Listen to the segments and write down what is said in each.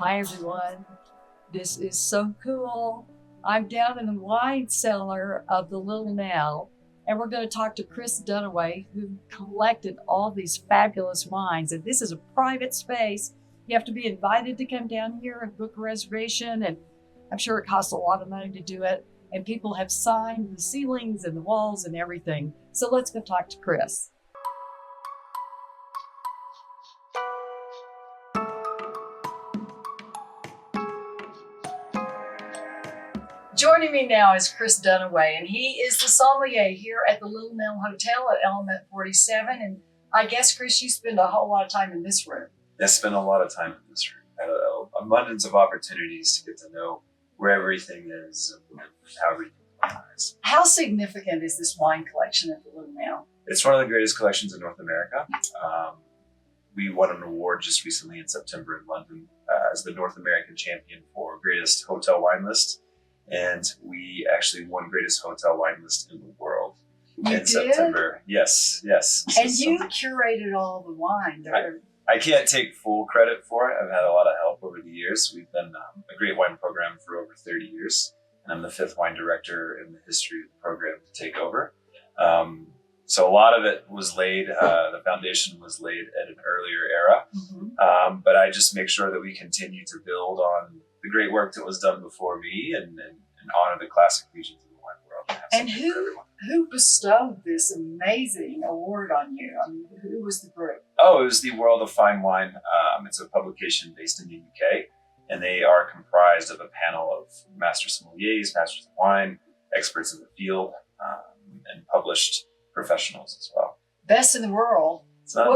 Hi everyone, this is so cool. I'm down in the wine cellar of the Little Nell, and we're going to talk to Chris Dunaway, who collected all these fabulous wines. And this is a private space. You have to be invited to come down here and book a reservation, and I'm sure it costs a lot of money to do it. And people have signed the ceilings and the walls and everything. So let's go talk to Chris. Joining me now is Chris Dunaway, and he is the sommelier here at the Little Nell Hotel at Element 47. And I guess, Chris, you spend a whole lot of time in this room. I spent a lot of time in this room. I had an abundance of opportunities to get to know where everything is and how everything is. How significant is this wine collection at the Little Nell? It's one of the greatest collections in North America. We won an award just recently in September in London as the North American champion for greatest hotel wine list. And we actually won greatest hotel wine list in the world September. Yes. And you curated all the wine. I can't take full credit for it. I've had a lot of help over the years. We've been a great wine program for over 30 years. And I'm the 5th wine director in the history of the program to take over. So a lot of it was laid, the foundation was laid at an earlier era. Mm-hmm. But I just make sure that we continue to build on the great work that was done before me and honor the classic regions of the wine world. And who bestowed this amazing award on you? I mean, who was the group? Oh, it was the World of Fine Wine. It's a publication based in the UK, and they are comprised of a panel of master sommeliers, masters of wine, experts in the field, and published professionals as well. Best in the world. It's not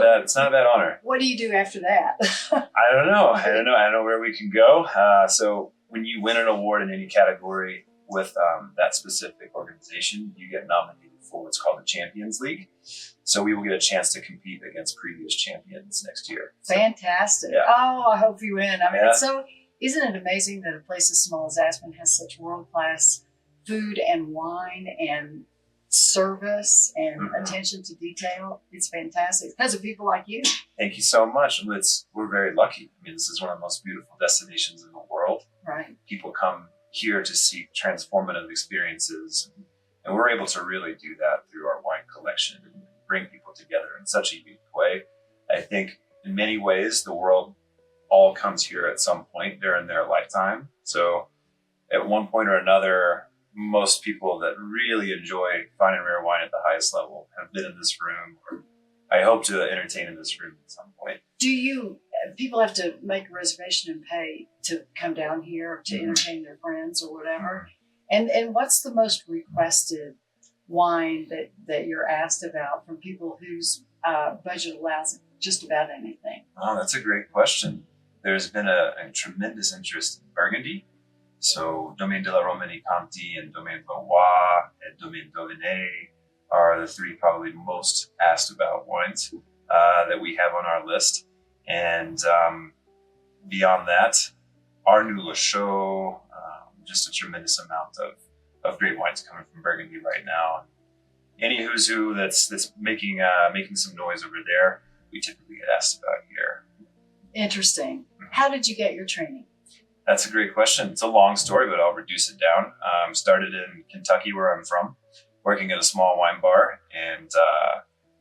a bad honor. What do you do after that? I don't know. I don't know where we can go. So when you win an award in any category with that specific organization, you get nominated for what's called the Champions League. So we will get a chance to compete against previous champions next year. Fantastic. Yeah. Oh, I hope you win. I mean, isn't it amazing that a place as small as Aspen has such world-class food and wine and service and attention to detail? It's fantastic because of people like you. Thank you so much. We're very lucky. I mean, this is one of the most beautiful destinations in the world. Right. People come here to seek transformative experiences, and we're able to really do that through our wine collection and bring people together in such a unique way. I think in many ways the world all comes here at some point during their lifetime. So at one point or another, most people that really enjoy fine and rare wine at the highest level have been in this room, or I hope to entertain in this room at some point. People have to make a reservation and pay to come down here to entertain their friends or whatever? And what's the most requested wine that you're asked about from people whose budget allows just about anything? Oh, that's a great question. There's been a tremendous interest in Burgundy. So Domaine de la Romanée Conti and Domaine Valois and Domaine d'Aulnay are the 3 probably most asked about wines that we have on our list. And beyond that, our new Le Chaux, just a tremendous amount of great wines coming from Burgundy right now. Any who's who that's making some noise over there, we typically get asked about here. Interesting. How did you get your training? That's a great question. It's a long story, but I'll reduce it down. Started in Kentucky, where I'm from, working at a small wine bar, and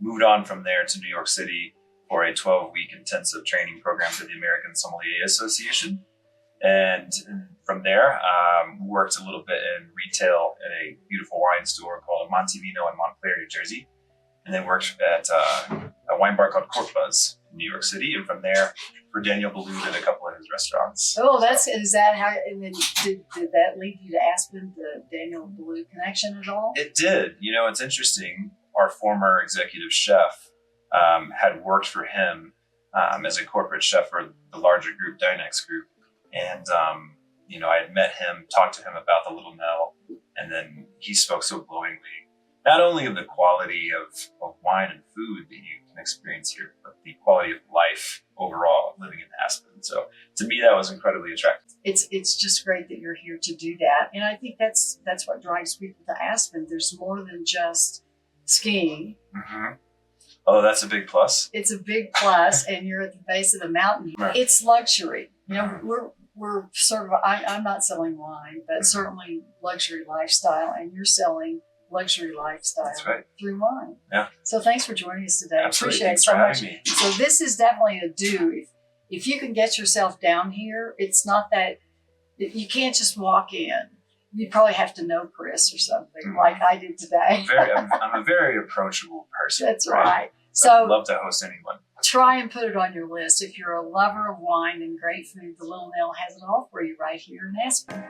moved on from there to New York City for a 12-week intensive training program for the American Sommelier Association. And from there, worked a little bit in retail at a beautiful wine store called Montevino in Montclair, New Jersey. And then worked at a wine bar called Cork Buzz in New York City. And from there, for Daniel Boulud at a couple of his restaurants. Oh, is that how, and then did that lead you to Aspen, the Daniel Boulud connection at all? It did. You know, it's interesting. Our former executive chef had worked for him as a corporate chef for the larger group, Dynex Group. And, I had met him, talked to him about the Little Nell, and then he spoke so glowingly, not only of the quality of wine and food that you can experience here, but the quality of life overall living in Aspen. So to me, that was incredibly attractive. It's just great that you're here to do that. And I think that's what drives people to Aspen. There's more than just skiing. Oh, that's a big plus. It's a big plus, and you're at the base of the mountain. Right. It's luxury. You know, we're sort of, I'm not selling wine, but certainly luxury lifestyle, and you're selling luxury lifestyle That's right. through wine. Yeah. So thanks for joining us today. Absolutely. Appreciate it Thanks so for much. having me. So this is definitely a do. If you can get yourself down here, it's not that you can't just walk in. You probably have to know Chris or something, like I did today. I'm a very approachable person. That's right. So I'd love to host anyone. try and put it on your list. If you're a lover of wine and great food, the Little Nell has it all for you right here in Aspen.